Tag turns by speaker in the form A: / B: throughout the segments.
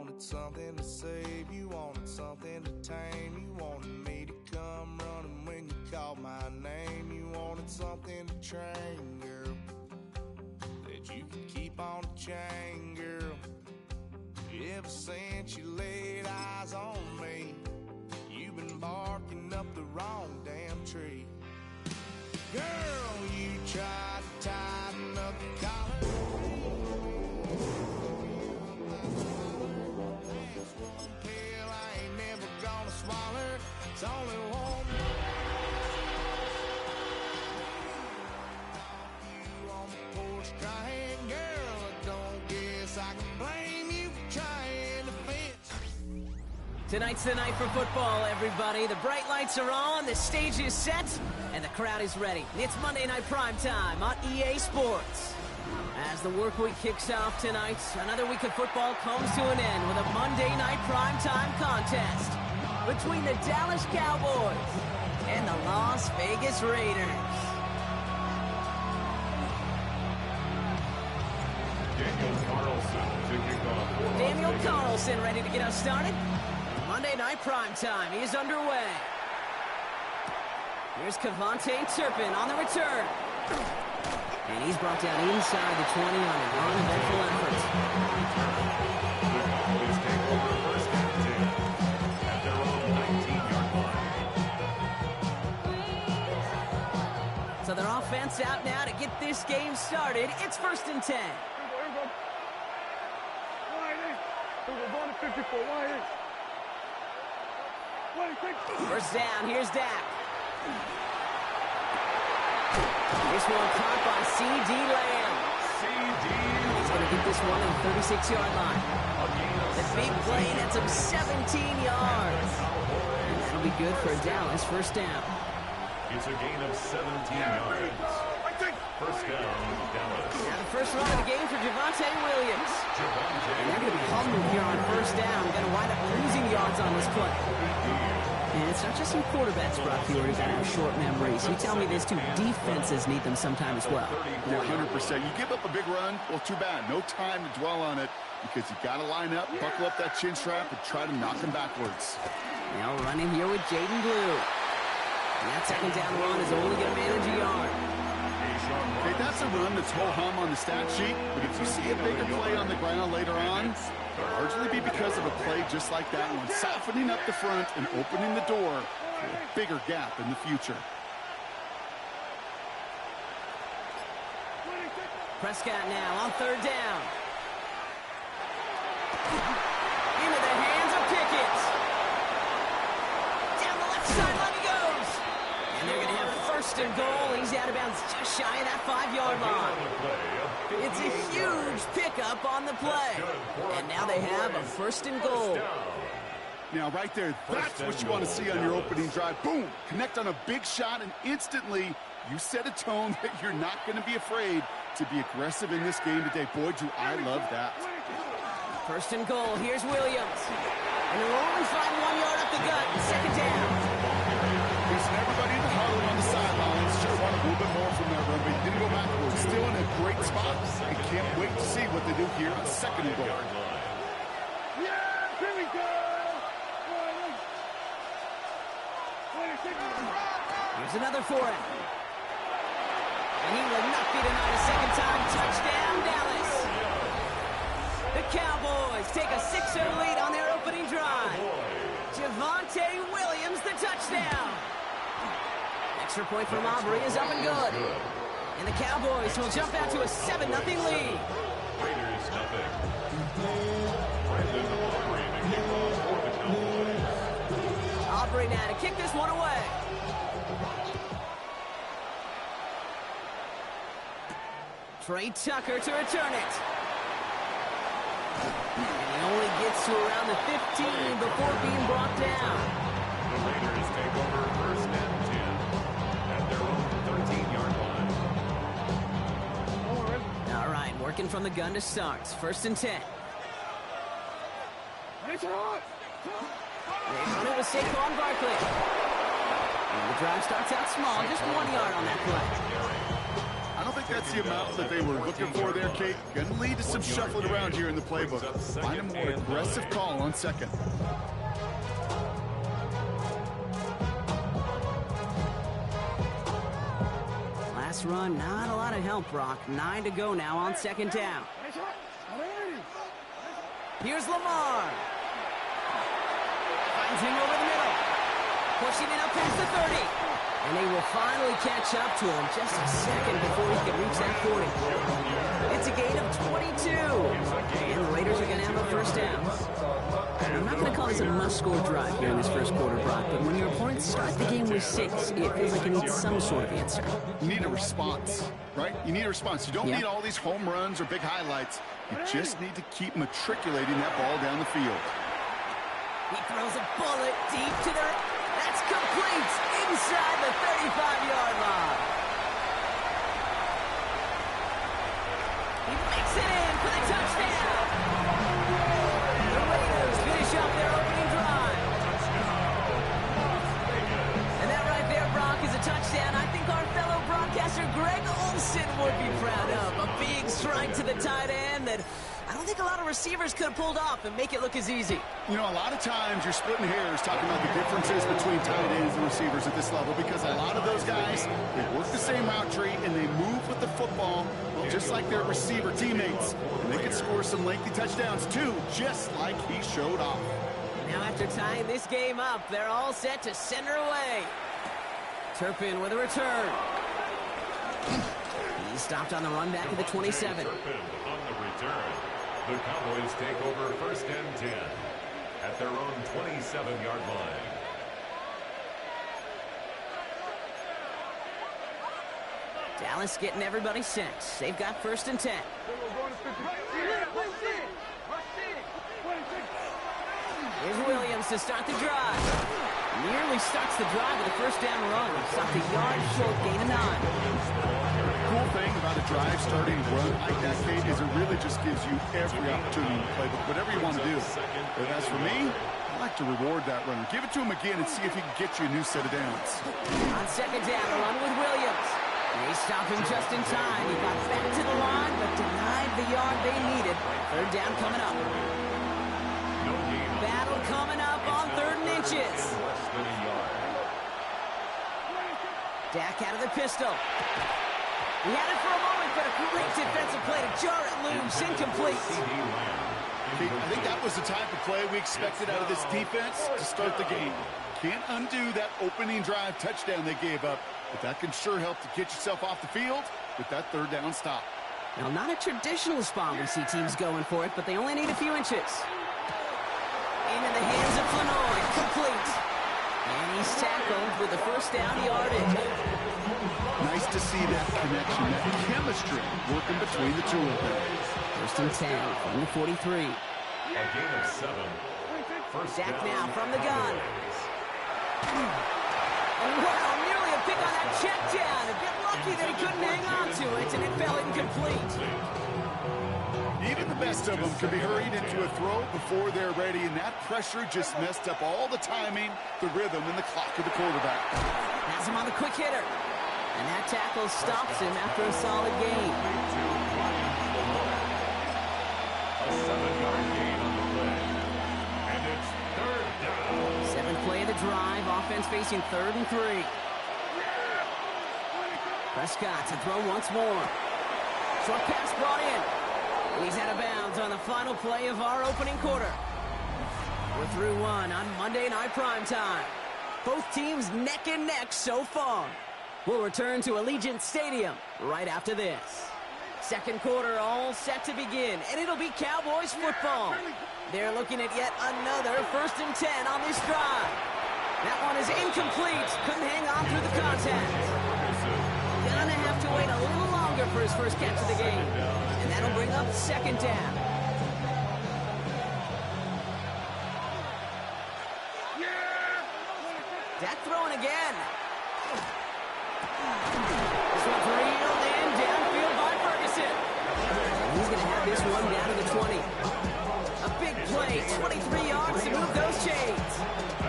A: wanted something to save, you wanted something to tame. You wanted me to come running when you called my name. You wanted something to train, girl, that you could keep on the chain, girl. Ever since you laid eyes on me, you've been barking up the wrong damn tree. Girl, you tried to tighten up the collar. That's one pill I ain't never gonna swallow. It's only one. You on the porch crying, girl, I don't guess I can blame you for trying to fence.
B: Tonight's the night for football, everybody. The bright lights are on, the stage is set, and the crowd is ready. It's Monday Night Primetime on EA Sports. As the work week kicks off tonight, another week of football comes to an end with a Monday Night Primetime contest between the Dallas Cowboys and the Las Vegas Raiders. Daniel Carlson ready to get us started. Monday Night Primetime is underway. Here's Kevontae Turpin on the return. And he's brought down inside the 20 on an uneventful effort.
C: The Cowboys take over first and 10 at their own 19-yard line.
B: So their offense out now to get this game started. It's first and 10. First down, here's Dak. This one caught by C.D. Lamb. He's going to get this one on the 36-yard line. The big play nets him 17 yards. And that'll be good for a Dallas first down.
C: It's a gain of 17 yards. First down, Dallas.
B: Now the first run of the game for Javonte Williams. And they're going to be humbled here on first down. Going to wind up losing yards on this play. And it's not just some quarterbacks, Brock Huard, that have short memories. You tell me this too, defenses need them sometime as well.
D: 100%. You give up a big run, well, too bad. No time to dwell on it because you got to line up, buckle up that chin strap, and try to knock him backwards.
B: Now running here with Jaden Blue. And that second down run is only going to manage a yard.
D: Okay, that's a run that's ho-hum on the stat sheet, but if you see a bigger play on the ground later on, it'll largely be because of a play just like that one, softening up the front and opening the door for a bigger gap in the future.
B: Prescott now on third down. Into the hands of Pickett. Down the left sideline he goes. And they're going to have first and goal. He's out of bounds just shy of that 5-yard line. It's a huge pickup on the play. And now they have a first and goal.
D: Now, right there, that's what you want to see on your opening drive. Boom! Connect on a big shot, and instantly you set a tone that you're not going to be afraid to be aggressive in this game today. Boy, do I love that.
B: First and goal. Here's Williams. And they'll only find 1 yard up the gut. Second down.
D: Listen, everybody in the huddle on the sidelines just want a little bit more from that run, but he didn't go backwards. Still in a great spot. I can't wait to see what they do here on second and goal.
E: Here we go!
B: Here's another for him. And he will not be denied a second time. Touchdown, Dallas. The Cowboys take a 6-0 lead on their opening drive. Javonte Williams, the touchdown. Extra point from Aubrey is up and good. And the Cowboys will jump out to a 7-0 lead.
C: Raiders nothing. Brandon Aubrey to kick off for the Cowboys.
B: Aubrey now to kick this one away. Trey Tucker to return it. And he only gets to around the 15 before being brought down.
C: The Raiders take over first and 10 at their own 13-yard line.
B: All right, working from the gun to start. First and 10. They run it with Saquon Barkley. And the drive starts out small, just 1 yard on that play.
D: I don't think think that's the amount that they were looking for there, Kate. Going to lead to some shuffling around here in the playbook. Find a more aggressive call on second.
B: Last run, not a lot of help, Brock. 9 to go now on second down. Here's Lamar. Finds him over the middle. Pushing it up past the 30. And they will finally catch up to him just a second before he can reach that 40. It's a gain of 22. And the Raiders are going to have a first down. I'm not going to call this a must-score drive here in this first quarter, Brock, but when your opponents start the game with 6, it feels like you need some sort of answer.
D: You need a response, right? You need a response. You don't need all these home runs or big highlights. You just need to keep matriculating that ball down the field.
B: He throws a bullet deep to the... That's complete inside the 35-yard line. He makes it in for the touchdown. The Raiders finish up their opening drive. And that right there, Brock, is a touchdown I think our fellow broadcaster Greg Olsen would be proud of. A big strike to the tight end that I don't think a lot of receivers could have pulled off and make it look as easy.
D: You know, a lot of times you're splitting hairs talking about the differences between tight ends and receivers at this level because a lot of those guys, they work the same route tree and they move with the football just like their receiver teammates. And they can score some lengthy touchdowns too, just like he showed off.
B: Now after tying this game up, they're all set to send her away. Turpin with a return. He stopped on the run back at the 27.
C: Turpin on the return. The Cowboys take over first and 10 at their own 27-yard line.
B: Dallas getting everybody set. They've got first and 10. Here's Williams to start the drive. Nearly starts the drive with a first down run. Stopped a yard short, gain of 9.
D: Cool thing about a drive starting run like that, Kate, is it really just gives you every opportunity to play whatever you want to do. But as for me, I like to reward that runner. Give it to him again and see if he can get you a new set of downs.
B: On second down, a run with Williams. They stop him just in time. He got back to the line, but denied the yard they needed. Third down coming up. Battle coming up on 3rd and inches. Dak out of the pistol. He had it for a moment, but a great defensive play to jar it loose. Incomplete.
D: I think that was the type of play we expected out of this defense to start the game. Can't undo that opening drive touchdown they gave up, but that can sure help to get yourself off the field with that 3rd down stop.
B: Now, not a traditional spot we see teams going for it, but they only need a few inches. Into the hands of Flournoy. Complete. And he's tackled with the first down yardage.
D: Nice to see that connection, that chemistry working between the two of them.
B: First and 10 from the 43.
C: A gain of 7. First
B: Dak
C: down.
B: now from the gun. Oh, wow, nearly a pick on that check down. A bit lucky that he couldn't hang on to it, and it fell incomplete.
D: Even the best of them can be hurried into a throw before they're ready, and that pressure just messed up all the timing, the rhythm, and the clock of the quarterback.
B: Has him on the quick hitter. And that tackle stops him after a solid gain.
C: A 7-yard gain on the play. And it's 3rd down.
B: 7th play of the drive. Offense facing 3rd and 3. Prescott to throw once more. Short pass brought in. And he's out of bounds on the final play of our opening quarter. We're through 1 on Monday Night Primetime. Both teams neck and neck so far. We'll return to Allegiant Stadium right after this. Second quarter all set to begin, and it'll be Cowboys football. They're looking at yet another 1st and 10 on this drive. That one is incomplete. Couldn't hang on through the contact. Gonna have to wait a little longer for his first catch of the game. And that'll bring up 2nd down. Dak throwing again. This one's reeled in downfield by Ferguson. And he's going to have this one down to the 20. A big play, 23 yards to move those chains.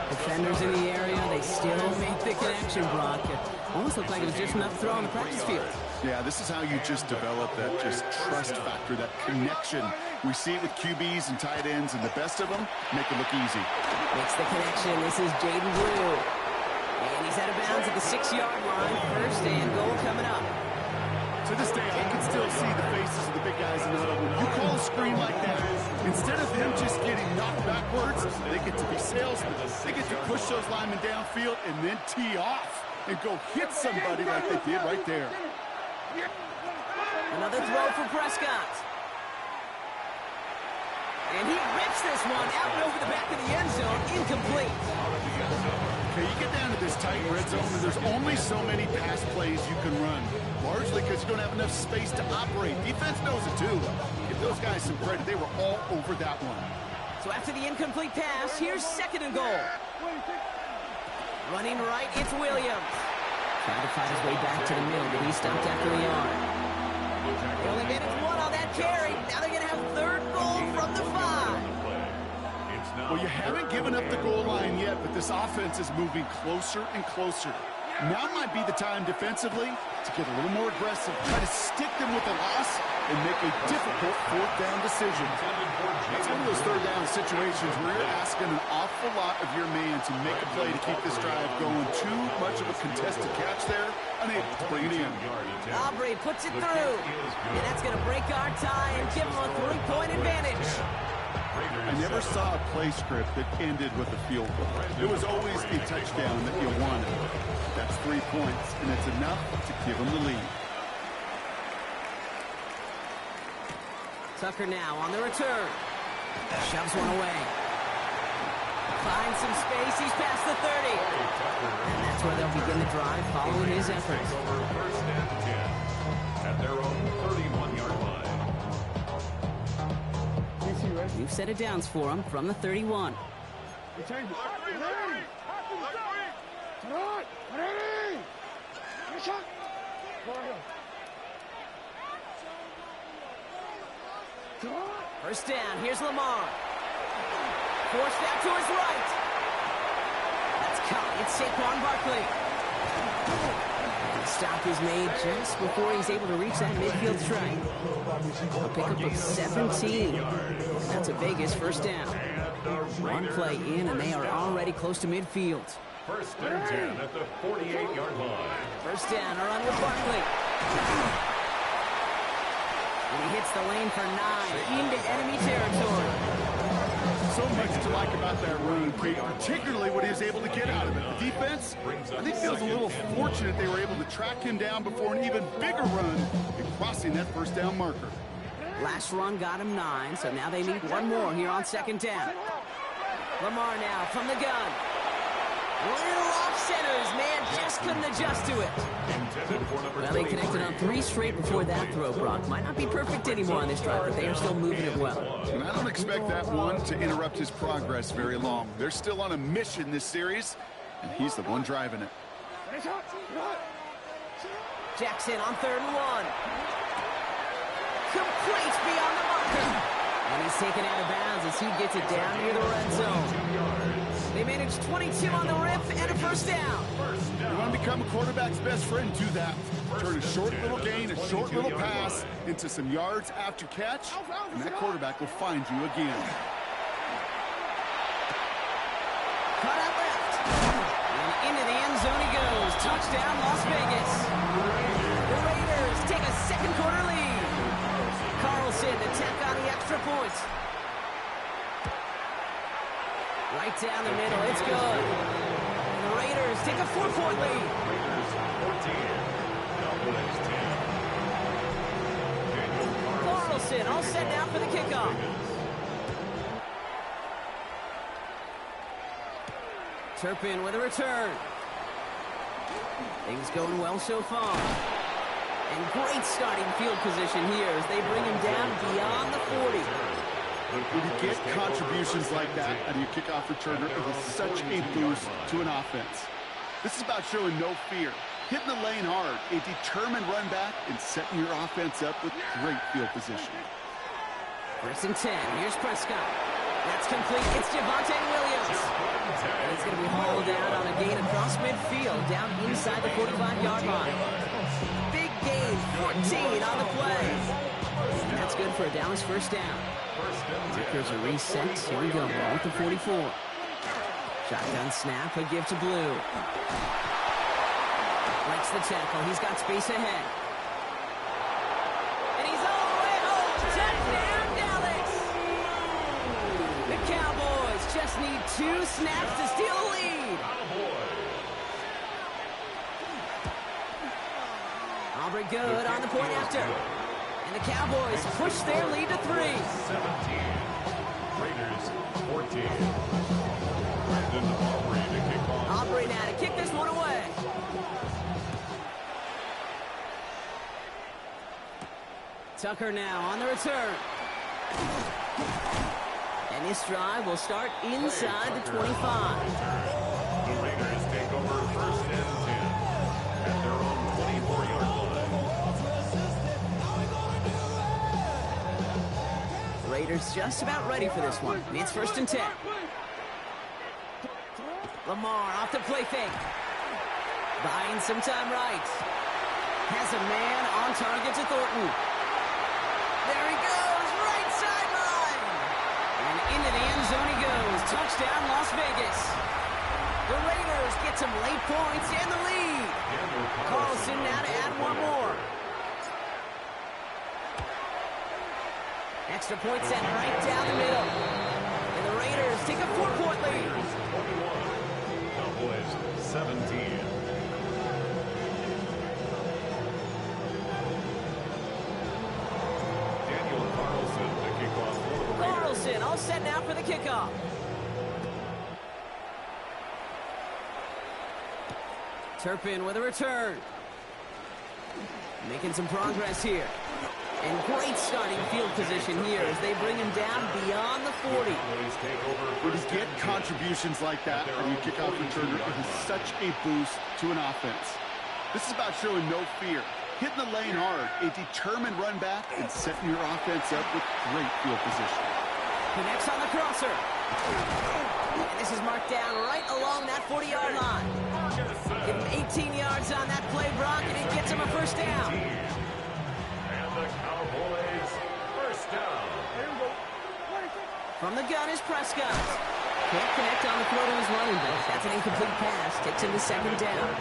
B: Defenders in the area, they still make the connection, Brock. It almost looked like it was just enough throw on the practice field.
D: Yeah, this is how you just develop that just trust factor, that connection. We see it with QBs and tight ends, and the best of them make it look easy.
B: Makes the connection. This is Jaden Blue. And he's out of bounds at the 6-yard line. First and goal coming up.
D: To this day, I can still see the faces of the big guys in the huddle. When you call a screen like that, instead of them just getting knocked backwards, they get to be salesmen. They get to push those linemen downfield and then tee off and go hit somebody like they did right there.
B: Another throw for Prescott. And he rips this one out and over the back of the end zone. Incomplete.
D: Okay, you get down to this tight red zone, and there's only so many pass plays you can run, largely because you don't have enough space to operate. Defense knows it too. Give those guys some credit. They were all over that one.
B: So after the incomplete pass, here's second and goal. Running right, it's Williams. Trying to fight his way back to the middle, but he stopped after the yard. They only managed one on that carry. Now they're going to have third goal from the 5.
D: Well, you haven't given up the goal line yet, but this offense is moving closer and closer. Now might be the time defensively to get a little more aggressive, try to stick them with a loss, and make a difficult fourth down decision. That's one of those third down situations where you're asking an awful lot of your man to make a play to keep this drive going. Too much of a contested catch there, unable to bring it in.
B: Aubrey puts it through, and that's going to break our tie and give them a 3-point advantage.
D: I never saw a play script that ended with a field goal. It was always a touchdown that you wanted. That's 3 points, and it's enough to give them the lead.
B: Tucker now on the return. Shoves one away. Finds some space. He's past the 30. And that's where they'll begin the drive following his efforts.
C: First and 10 at their own 31-yard line.
B: New set of downs for him from the 31. First down, here's Lamar. Forced out to his right. That's caught. It's Saquon Barkley. The stop is made just before he's able to reach that midfield strike. A pickup of 17. That's a Vegas first down. One play in, and they are already close to midfield.
C: First and 10 at the 48-yard line.
B: First down, a run with Barkley. And he hits the lane for 9 into enemy territory.
D: So much to like about that run, Pete, particularly what he was able to get out of it. The defense, I think, feels a little fortunate they were able to track him down before an even bigger run in crossing that first down marker.
B: Last run got him 9, so now they need one more here on second down. Lamar now from the gun. Little off centers, man, just couldn't adjust to it. Well, they connected on 3 straight before that throw, Brock. Might not be perfect anymore on this drive, but they are still moving it well.
D: And I don't expect that one to interrupt his progress very long. They're still on a mission this series, and he's the one driving it.
B: Jackson on 3rd and 1. Complete beyond the marker. And he's taken out of bounds as he gets it down near the red zone. They managed 22 on the rip and a first down.
D: You want to become a quarterback's best friend, do that. Turn a short little gain, a short little pass into some yards after catch, and that quarterback will find you again.
B: Cut out left. And into the end zone he goes. Touchdown, Las Vegas. The Raiders take a second quarter lead. Carlson to tack on the extra point. Right down the middle, it's good. And the Raiders take a 4-point lead.
C: Raiders 14. Cowboys 10.
B: Carlson all set now for the kickoff. Turpin with a return. Things going well so far. And great starting field position here as they bring him down beyond the 40.
D: When you get contributions like that out of your kickoff returner, it is such a boost to an offense. This is about showing no fear, hitting the lane hard, a determined run back, and setting your offense up with great field position.
B: First and 10. Here's Prescott. That's complete. It's Javonte Williams. And he's going to be hauled down on a gain across midfield, down inside the 45-yard line. Big gain, 14 on the play. And that's good for a Dallas first down. There's a reset. Here we go. Ball at the 44. Shotgun snap, a give to Blue. Breaks the tackle. He's got space ahead. And he's all the way home. Touchdown, Dallas! The Cowboys just need 2 snaps to steal a lead. Aubrey good on the point after. And the Cowboys push their lead to 3.
C: 17. Raiders 14. Brandon Aubrey to kick off.
B: Aubrey now to kick this one away. Tucker now on the return. And this drive will start inside the 25.
C: The Raiders take over first and 10 at their own 24-yard line.
B: Raiders just about ready for this one. It's first and 10. Lamar off the play fake. Buying some time right. Has a man on target to Thornton. There he goes, right sideline. And into the end zone he goes. Touchdown, Las Vegas. The Raiders get some late points and the lead. Carlson now to add one more. Extra point set right down the middle. And the Raiders take a 4-point lead.
C: 21. Cowboys 17.
B: Carlson all set now for the kickoff. Turpin with a return. Making some progress here. And great starting field position here as they bring him down beyond the 40.
D: When you get contributions like that when you kick off returner, it is such a boost to an offense. This is about showing no fear, hitting the lane hard, a determined run back, and setting your offense up with great field position.
B: Connects on the crosser. And this is marked down right along that 40-yard line. Give him 18 yards on that play, Brock, and it gets him a first down.
C: And the Cowboys first down.
B: From the gun is Prescott. Can't connect on the throw to his running back. That's an incomplete pass. Takes him to second down.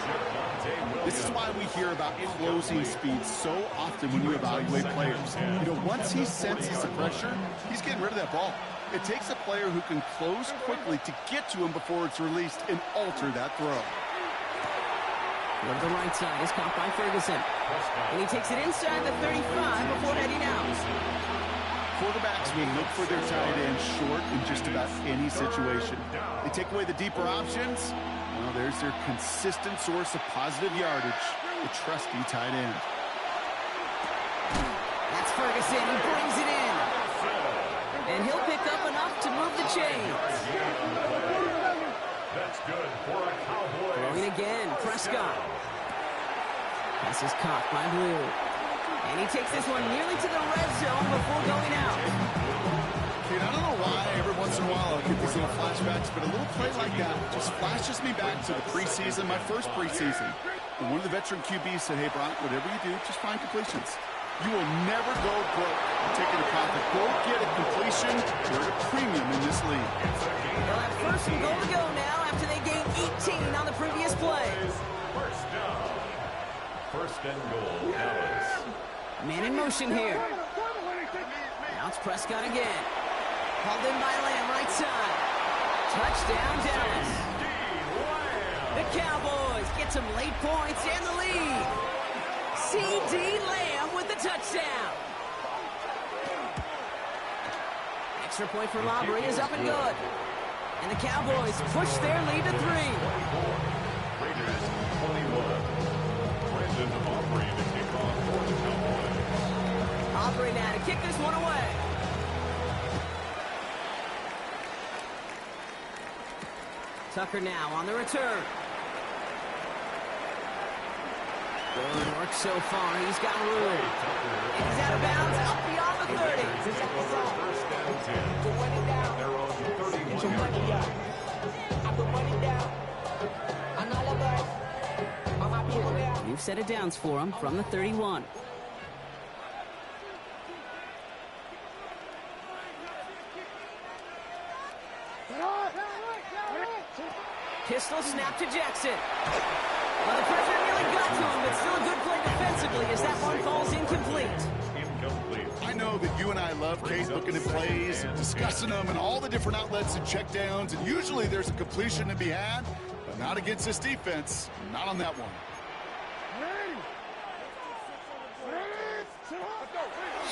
D: This is why we hear about closing speed so often when you evaluate players. You know, once he senses the pressure, he's getting rid of that ball. It takes a player who can close quickly to get to him before it's released and alter that throw.
B: Go to the right side is caught by Ferguson. And he takes it inside the 35 before heading out.
D: Quarterbacks will look for their tight end short in just about any situation. They take away the deeper options. Well, there's their consistent source of positive yardage, the trusty tight end.
B: That's Ferguson. He brings it in. And he'll pick up enough to move the chains.
C: That's good for a Cowboy.
B: Throwing again, Prescott. Pass is caught by Blue. And he takes this one nearly to the red zone before going out.
D: Kid, I don't know why every once in a while I'll get these little flashbacks, but a little play like that just flashes me back to the preseason, my first preseason. And one of the veteran QBs said, hey, Brock, whatever you do, just find completions. You will never go broke taking a profit. Go get a completion. You're at a premium in this league.
B: They'll have first and goal to go now after they gained 18 on the previous play.
C: First down. First and goal, Dallas.
B: Man in motion here. Now it's Prescott again. Hauled in by Lamb, right side. Touchdown, Dallas. The Cowboys get some late points and the lead. C.D. Lamb with the touchdown. Extra point from Aubrey is up and good. And the Cowboys push their lead to 3.
C: Raiders 21. Brandon Aubrey to kick off for the Cowboys.
B: Aubrey now to kick this one away. Tucker now on the return. Good work so far. He's got room. And he's out of bounds up beyond the 30.
C: First and 10. Their own 31-yard line.
B: New 5 set of downs for him from the 31. Pistol snap to Jackson. Well, the pressure nearly got to him, but still a good play defensively as that one falls incomplete.
D: I know that you and I love Case looking at plays and discussing them and all the different outlets and checkdowns, and usually there's a completion to be had, but not against this defense. Not on that one.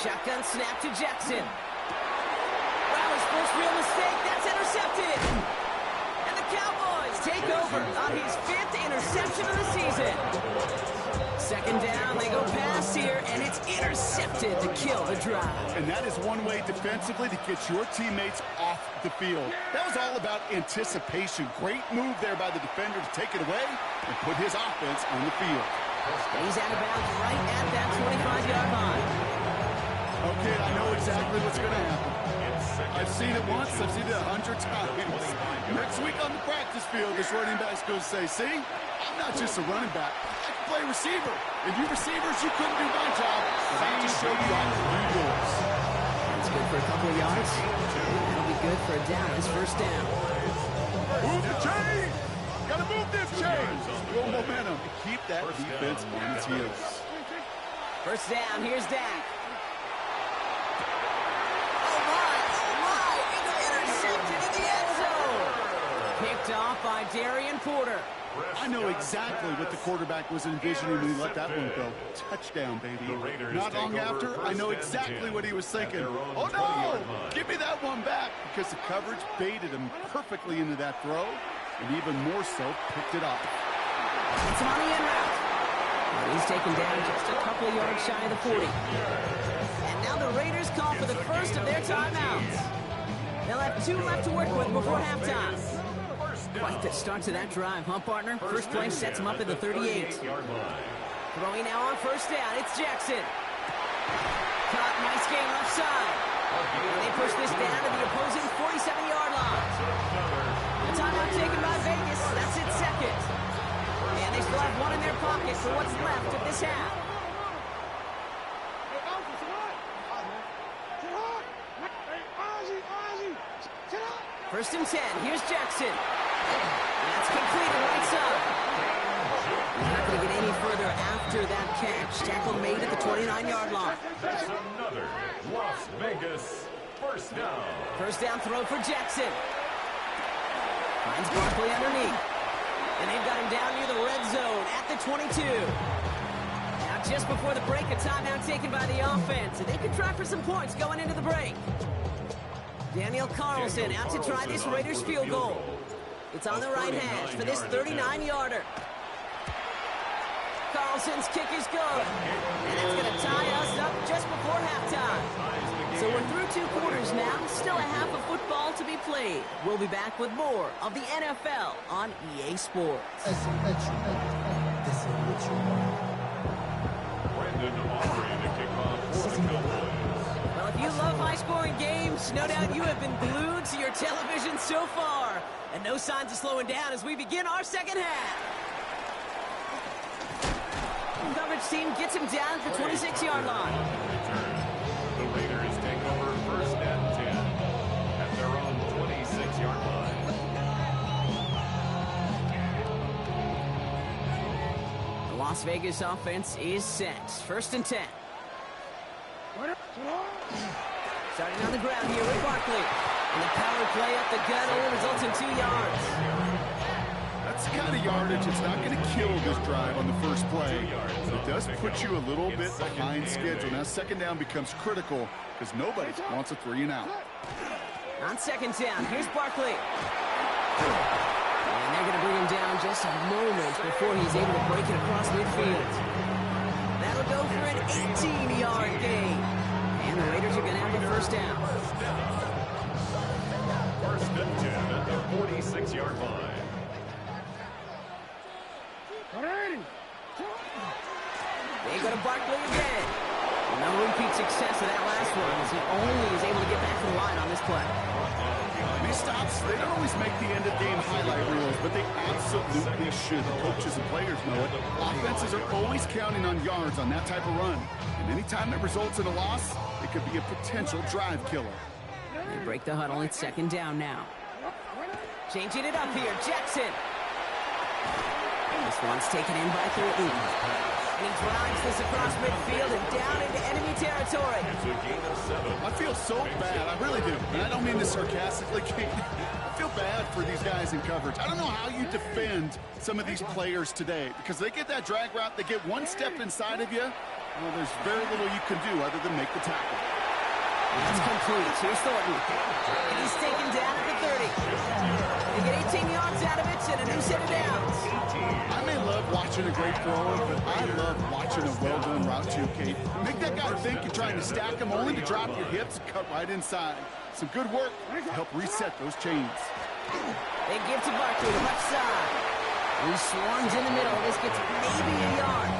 B: Shotgun snap to Jackson. Well, his first real mistake. That's intercepted. And the Cowboys take over on his 5th interception of the season. Second down, they go pass here, and it's intercepted to kill the drive.
D: And that is one way defensively to get your teammates off the field. That was all about anticipation. Great move there by the defender to take it away and put his offense on the field.
B: He's out of bounds right at that 25-yard line.
D: Okay, I know exactly what's going to happen. I've seen it once, I've seen it 100 times. Next week on the practice field, this running back's going to say, see, I'm not just a running back, I can play receiver. And you receivers, you couldn't do my job, but I just showed you how to do yours.
B: That's good for a couple of yards. That'll be good for a down. His first down.
D: Move the chain! Gotta move this chain! Little momentum to keep that defense on its heels.
B: First down, here's Dak. Picked off by Darian Porter.
D: I know exactly what the quarterback was envisioning when he let that one go. Touchdown, baby. Not long after, I know exactly what he was thinking. Oh, no! Give me that one back, because the coverage baited him perfectly into that throw, and even more so, picked it up.
B: It's on the end route. He's taken down just a couple of yards shy of the 40. And now the Raiders call for the first of their timeouts. They'll have 2 left to work with before halftime. Quite the start to that drive, huh, partner? First play sets him up at the 38. Throwing now on first down, it's Jackson. Caught, nice game left side. And they push this down to the opposing 47-yard line. The timeout taken by Vegas, that's its second. And they still have one in their pocket for what's left of this half. First and 10, here's Jackson. That's completed right side. He's not going to get any further after that catch. Tackle made at the 29-yard line.
C: Another Las Vegas first down.
B: First down throw for Jackson. Finds Barkley underneath. And they've got him down near the red zone at the 22. Now just before the break, a timeout taken by the offense. And they could try for some points going into the break. Daniel Carlson out to try this Raiders field goal. It's on the right hash for this 39-yarder. Carlson's kick is good. And it's going to tie us up just before halftime. So we're through 2 quarters now. Still a half of football to be played. We'll be back with more of the NFL on EA Sports.
C: Brandon Aubrey to kick off for the Cowboys.
B: Well, if you love high-scoring games, no doubt you have been glued to your television so far. And no signs of slowing down as we begin our second half. Coverage team gets him down at the 26-yard line.
C: The Raiders take over first and 10 at their own 26-yard line.
B: The Las Vegas offense is set. First and 10. Starting on the ground here with Barkley. And the power play up the gut only results in 2 yards.
D: That's the kind of yardage it's not going to kill this drive on the first play. But it does put you a little bit behind schedule. Now second down becomes critical because nobody wants a 3 and out.
B: On second down, here's Barkley. And they're going to bring him down just a moment before he's able to break it across midfield. That'll go for an 18-yard gain. And the Raiders are going to have the first down.
C: First and 10 at the 46-yard line.
B: They go to Barkley again. No repeat success of that last one as he only is able to get back to the line on this play.
D: These stops, they don't always make the end-of-game highlight reels, but they absolutely absolutely should. The coaches and players know it. Offenses are always counting on yards on that type of run. And anytime it results in a loss, it could be a potential drive killer.
B: They break the huddle. It's second down now. Changing it up here, Jackson. This one's taken in by Thornton. And he drives this across midfield and down into enemy territory.
D: I feel so bad. I really do. And I don't mean this sarcastically. I feel bad for these guys in coverage. I don't know how you defend some of these players today because they get that drag route, they get one step inside of you. Well, there's very little you can do other than make the tackle.
B: That's complete. Here's Thornton. And he's taken down at the 30. They get 18 yards out of it and a new set of downs.
D: I may love watching a great thrower, but I love watching a well-done route too, Kate. Make that guy think you're trying to stack him only to drop your hips and cut right inside. Some good work to help reset those chains.
B: They give to Barkley, left side. He swarms in the middle. This gets maybe a yard.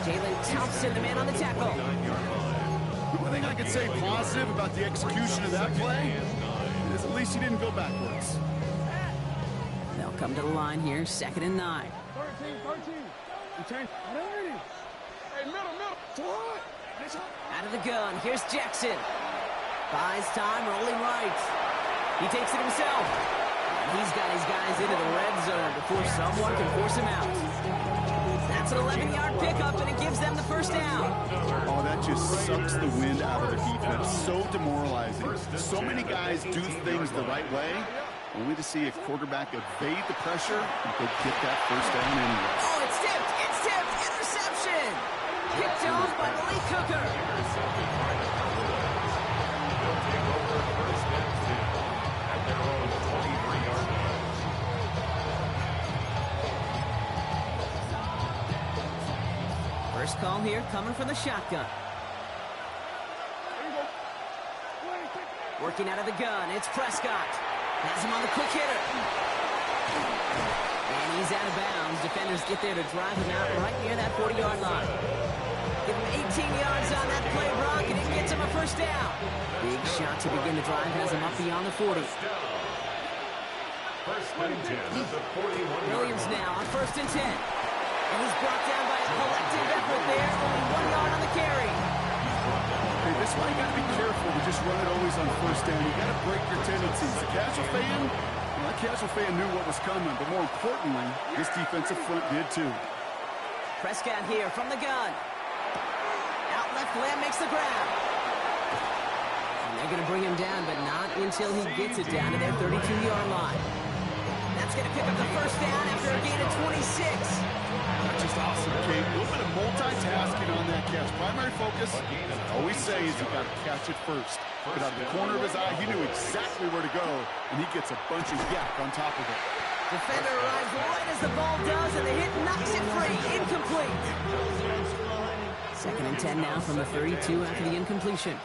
B: Jalen Thompson, the man on the tackle.
D: The one thing I could say positive about the execution of that play is at least he didn't go backwards.
B: They'll come to the line here, 2nd and 9.
E: 13. Hey, middle.
B: Out of the gun, here's Jackson. Buys time, rolling right. He takes it himself. He's got his guys into the red zone before someone can force him out. That's an 11-yard pickup, and it gives them the first down.
D: Oh, that just sucks the wind out of the defense. So demoralizing. So many guys do things the right way, only to see a quarterback evade the pressure and go get that first down anyway.
B: Oh, it's tipped. Interception. Picked off by Malik Hooker.
C: They'll take over first and 10 at their own 23-yard line.
B: First call here coming from the shotgun. Working out of the gun, it's Prescott. Has him on the quick hitter. And he's out of bounds. Defenders get there to drive him out right near that 40-yard line. Give him 18 yards on that play, Brock, and it gets him a first down. Big shot to begin the drive, has him up beyond the 40.
C: First and 10 at the 41-yard
B: Williams
C: line.
B: now on 1st and 10. And he's brought down by a collective effort there. Only 1 yard on the carry.
D: Hey, this is why you got to be careful to just run it always on first down. You got to break your tendencies. The casual fan, well, that casual fan knew what was coming, but more importantly, this defensive front did too.
B: Prescott here from the gun. Out left, Lamb makes the grab. And they're going to bring him down, but not until he gets it down to their 32-yard line. That's going to pick up the first down after a gain of 26.
D: That's just awesome, Kate. A little bit of multitasking on that catch. Primary focus, as I always say, is you got to catch it first. But out of the corner of his eye, he knew exactly where to go, and he gets a bunch of yak on top of it.
B: Defender arrives right as the ball does, and the hit knocks it free. Incomplete. 2nd and 10 now from the 32 after the incompletion.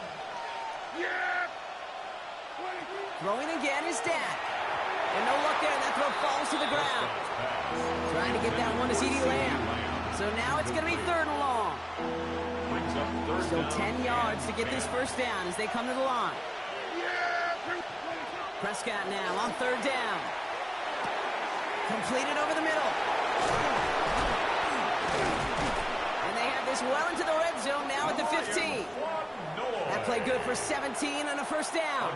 B: Throwing again is Dak. And no luck there, and that throw falls to the ground. Trying to get that one to CeeDee Lamb. So now it's going to be 3rd and long. Still 10 yards to get this first down as they come to the line. Prescott now on 3rd down. Completed over the middle. And they have this well into the red zone now at the 15. That play good for 17 and a first down.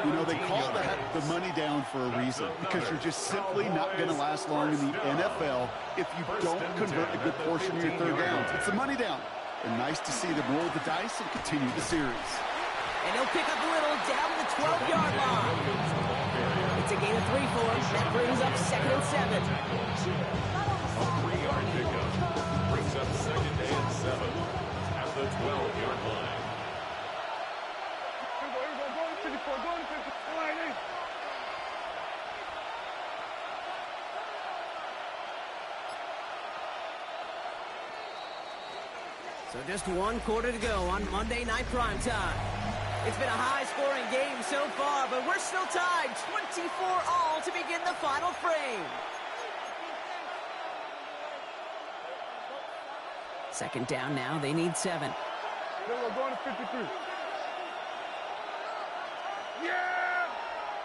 D: You know, they call that the money down for a reason, because you're just simply not going to last long in the NFL if you don't convert a good portion of your 3rd downs. It's the money down. And nice to see them roll the dice and continue the series.
B: And he'll pick up Little down the 12-yard line. It's a gain of 3 for him. That brings up 2nd and 7.
C: A 3-yard pickup brings up 2nd and 7 at the 12-yard line.
B: So just 1 quarter to go on Monday Night Primetime. It's been a high-scoring game so far, but we're still tied 24-all to begin the final frame. 2nd down now. They need 7.
E: Going to 53.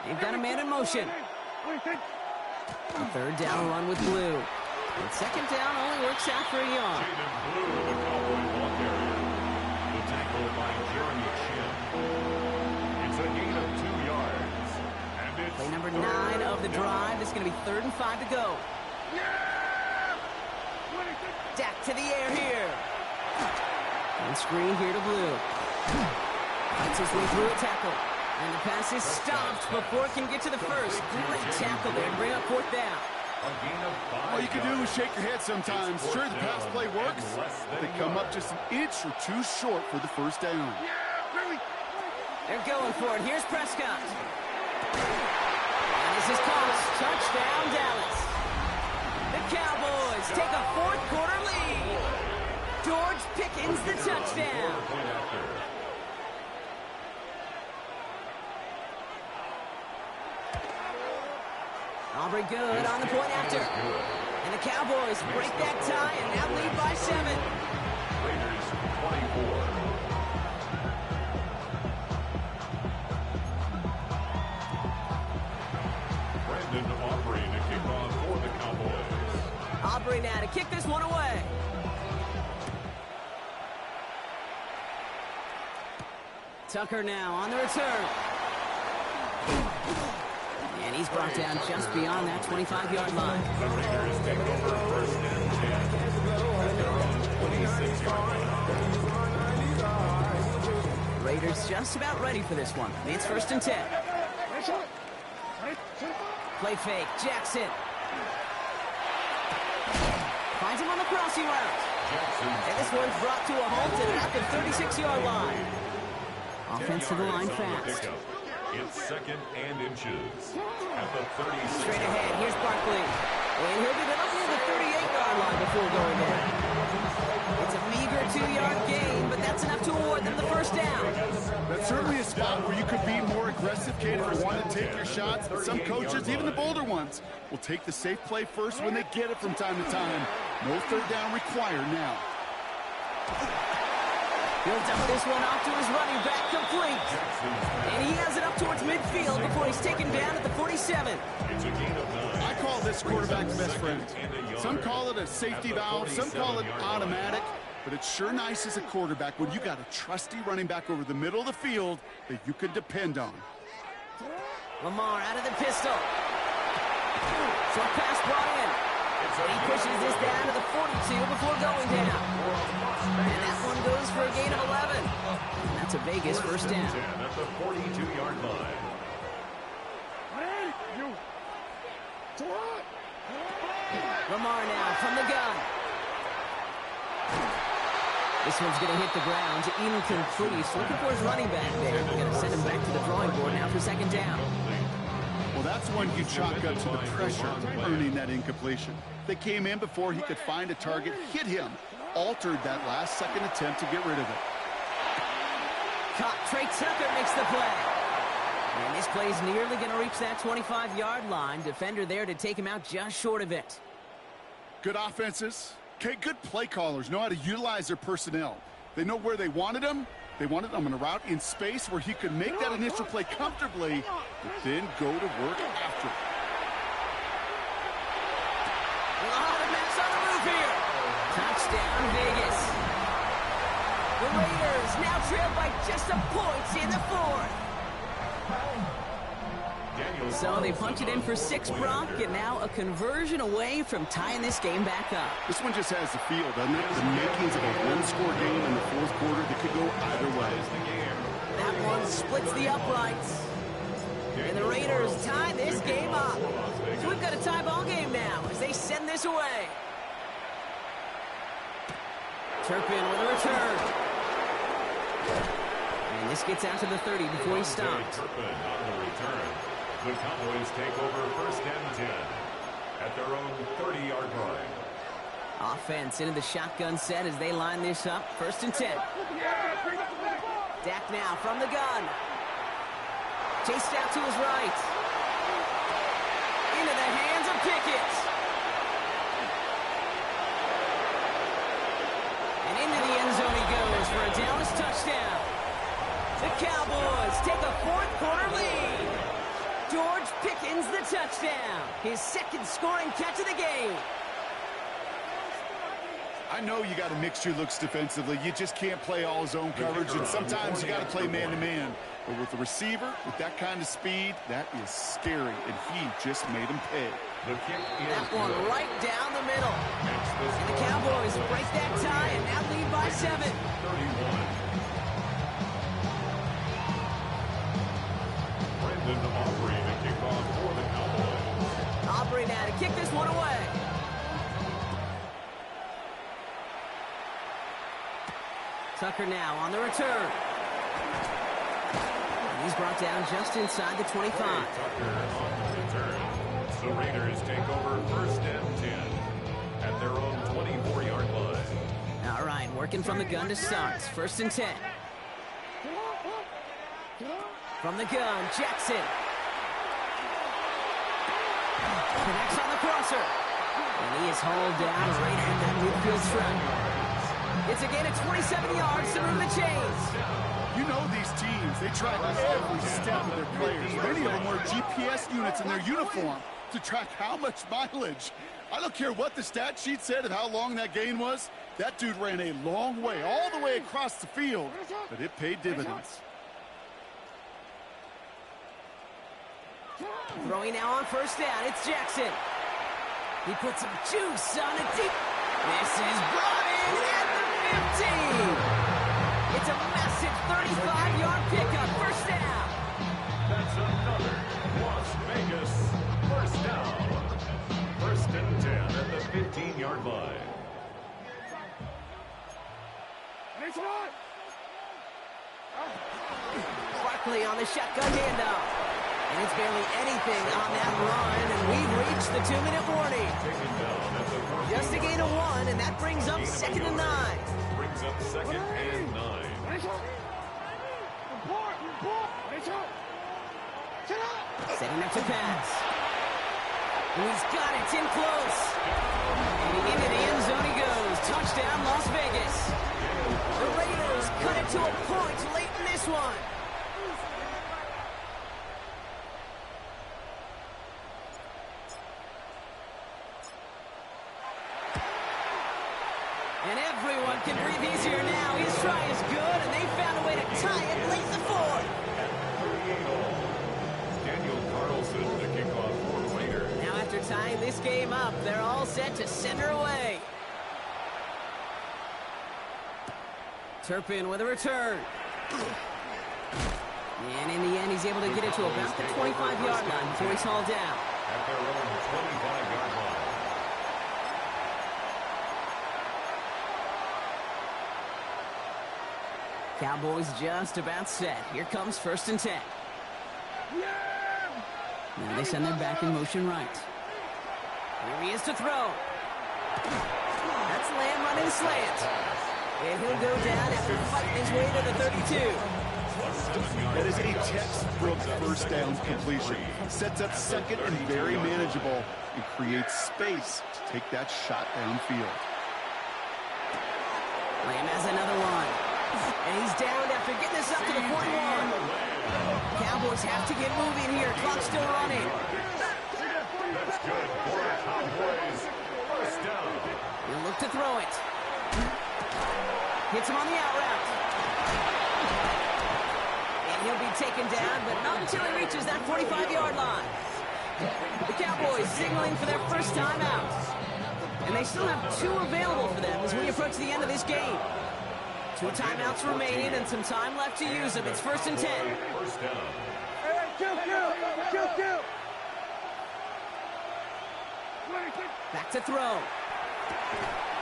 B: They've got a man in motion. A third down run with Blue. And second down only works out for a yard.
C: Jaden Blue, the Cowboy ball carrier. The tackle by Jeremy Chin. It's a gain of 2 yards. And it's
B: Play number 9 of the drive. It's going to be 3rd and 5 to go. Dak to the air here. And screen here to Blue. Fights his way through a tackle. And the pass is stopped before it can get to the first. Great tackle there. Bring up 4th down.
C: a gain of 5
D: All you can do is
C: yards.
D: shake your head sometimes. Sure, the pass play works, but they come up just an inch or two short for the first down.
B: They're going for it. Here's Prescott. And this is caught. Touchdown, Dallas. The Cowboys take a 4th quarter lead. George Pickens the touchdown.
C: Point after.
B: Aubrey good on the point after. And the Cowboys break that tie and now lead by 7.
C: Raiders 24. Brandon Aubrey to kick off for the Cowboys.
B: Aubrey now to kick this one away. Tucker now on the return. And he's brought down just beyond that 25-yard line.
C: The Raiders take over 1st and 10 at their own 26-yard line.
B: Raiders just about ready for this one. It's 1st and 10. Play fake. Jackson. Finds him on the crossing route. And this one's brought to a halt at the 36-yard line. Offense to the line fast.
C: It's 2nd and inches at the 36.
B: Straight ahead. Here's Barkley. And he'll get it up near the 38-yard line before going down. It's a meager 2-yard gain, but that's enough to award them the first down.
D: That's certainly a spot where you could be more aggressive, Kate, if you want to take your shots. But some coaches, even the bolder ones, will take the safe play first when they get it from time to time. No third down required now.
B: He'll dump this one off to his running back, complete. And he has it up towards midfield before he's taken down at the 47.
C: It's a gain of 9.
D: I call this quarterback's best friend. Some call it a safety valve, some call it automatic, but it's sure nice as a quarterback when you got a trusty running back over the middle of the field that you can depend on.
B: Lamar out of the pistol. Short pass brought in. And he pushes this down to the 42 before going down. And that one goes for a gain of 11. And that's a Vegas first down.
C: 10 at the 42-yard line.
B: Lamar now from the gun. This one's going to hit the ground. Incomplete. He's looking for his running back there. They're going to send him back to the drawing board now for 2nd down.
D: Well, that's one you chalk up to the pressure earning that incompletion. They came in before he could find a target, hit him, altered that last second attempt to get rid of it.
B: Caught. Trey Tucker makes the play. And this play's nearly going to reach that 25-yard line. Defender there to take him out just short of it.
D: Good offenses. Okay, good play callers know how to utilize their personnel. They know where they wanted him. They wanted him on a route in space where he could make that initial play comfortably, but then go to work after.
B: A lot of mess on the move here. Touchdown, Vegas. The Raiders now trail by just a point in the 4th. So they punch it in for 6, Brock, and now a conversion away from tying this game back up.
D: This one just has the feel, doesn't it? The makings of a one-score game in the 4th quarter that could go either way.
B: That one splits the uprights. And the Raiders tie this game up. So we've got a tie ball game now as they send this away. Turpin with a return. And this gets out to the 30 before he stopped.
C: Turpin on the return. The Cowboys take over 1st and 10 at their own 30-yard line.
B: Offense into the shotgun set as they line this up. 1st and 10. Dak now from the gun. Chased out to his right. Into the hands of Pickett. And into the end zone he goes for a Dallas touchdown. The Cowboys take a 4th quarter lead. George Pickens the touchdown. His second scoring catch of the game.
D: I know you got to mix your looks defensively. You just can't play all zone coverage, and sometimes you got to play man-to-man. But with the receiver, with that kind of speed, that is scary, and he just made him pay.
B: That one right down the middle. And the Cowboys break that tie and now lead by 7.
C: 31. Brendan Aubrey to kick off for the Cowboys.
B: Aubrey now to kick this one away. Tucker now on the return. And he's brought down just inside the 25.
C: Tucker on the return. The Raiders take over first and 10 at their own 24-yard line.
B: All right, working from the gun to start. First and 10. From the gun, Jackson. Connects on the crosser. And he is hauled down right at that midfield stripe. It's a gain of 27 yards to move the chains.
D: You know these teams, they track every step of their players. Many of them wear GPS units in their uniform to track how much mileage. I don't care what the stat sheet said and how long that gain was. That dude ran a long way, all the way across the field, but it paid dividends.
B: Throwing now on first down, it's Jackson. He puts some juice on it deep. This is brought in at the 15. It's a massive 35-yard pickup, first down.
C: That's another Las Vegas first down. First and 10 at the 15-yard line.
B: Barkley on the shotgun handoff. And it's barely anything on that run, and we've reached the 2-minute warning. Just a gain of 1, and that brings up second and 9.
C: Brings up second and 9.
B: Setting up to pass. And he's got it, in close. And into the end zone he goes. Touchdown, Las Vegas. The Raiders cut it to a point late in this one. And everyone can breathe easier now. His try is good, and they found a way to tie it late in the fourth.
C: Daniel Carlson to kick off for Raiders.
B: Now after tying this game up, they're all set to send her away. Turpin with a return. And in the end, he's able to get it to about the 25-yard line before he's hauled down.
C: At their own 25-yard line.
B: Cowboys just about set. Here comes first and 10. Now they send their back in motion right. Here he is to throw. That's Lamb running slant. And he'll go down after fighting his way to the 32.
D: That is a textbook first down completion. Sets up second and very manageable and creates space to take that shot downfield.
B: Lamb has another one. And he's down after getting this up to the 41. Cowboys have to get moving here. Clock's still running.
C: That's good for the Cowboys. First down.
B: He'll look to throw it. Hits him on the out route. And he'll be taken down, but not until he reaches that 45-yard line. The Cowboys signaling for their first timeout. And they still have 2 available for them as we approach the end of this game. 2 timeouts remaining and some time left to use them. It's first and 10.
C: First down.
B: Back to throw.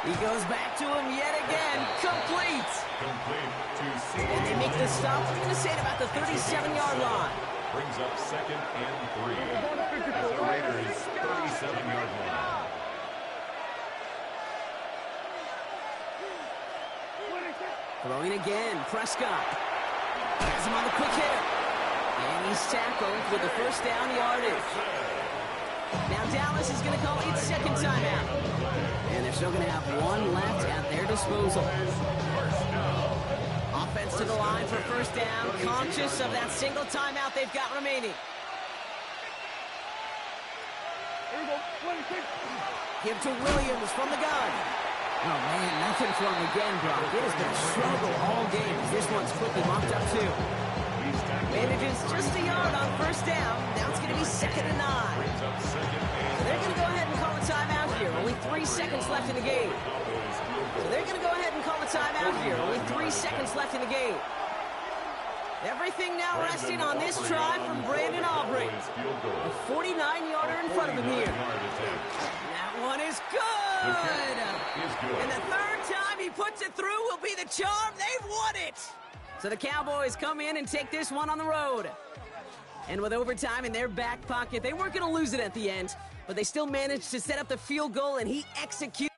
B: He goes back to him yet again. Complete.
C: Complete to
B: And they make the stop. We're going to say at about the 37-yard line.
C: brings up second and 3 at the Raiders' 37-yard line.
B: Throwing again, Prescott. Has him on the quick hitter. And he's tackled with the first down yardage. Now Dallas is going to call its second timeout. And they're still going to have 1 left at their disposal. Offense to the line for first down, conscious of that single timeout they've got remaining.
E: Field goal. 26.
B: Give to Williams from the gun. Oh, man, nothing for him again, Brock. It has been a struggle all game as this one's quickly mopped up, too. Manages just a yard on first down. Now it's going to be 2nd and 9. So they're going to go ahead and call a timeout here. Only 3 seconds left in the game. So they're going to go ahead and call a timeout here. Only 3 seconds left in the game. Everything now resting on this try from Brandon Aubrey. A 49-yarder in front of him here. That one is good. And the third time he puts it through will be the charm. They've won it. So the Cowboys come in and take this one on the road. And with overtime in their back pocket, they weren't going to lose it at the end, but they still managed to set up the field goal, and he executes.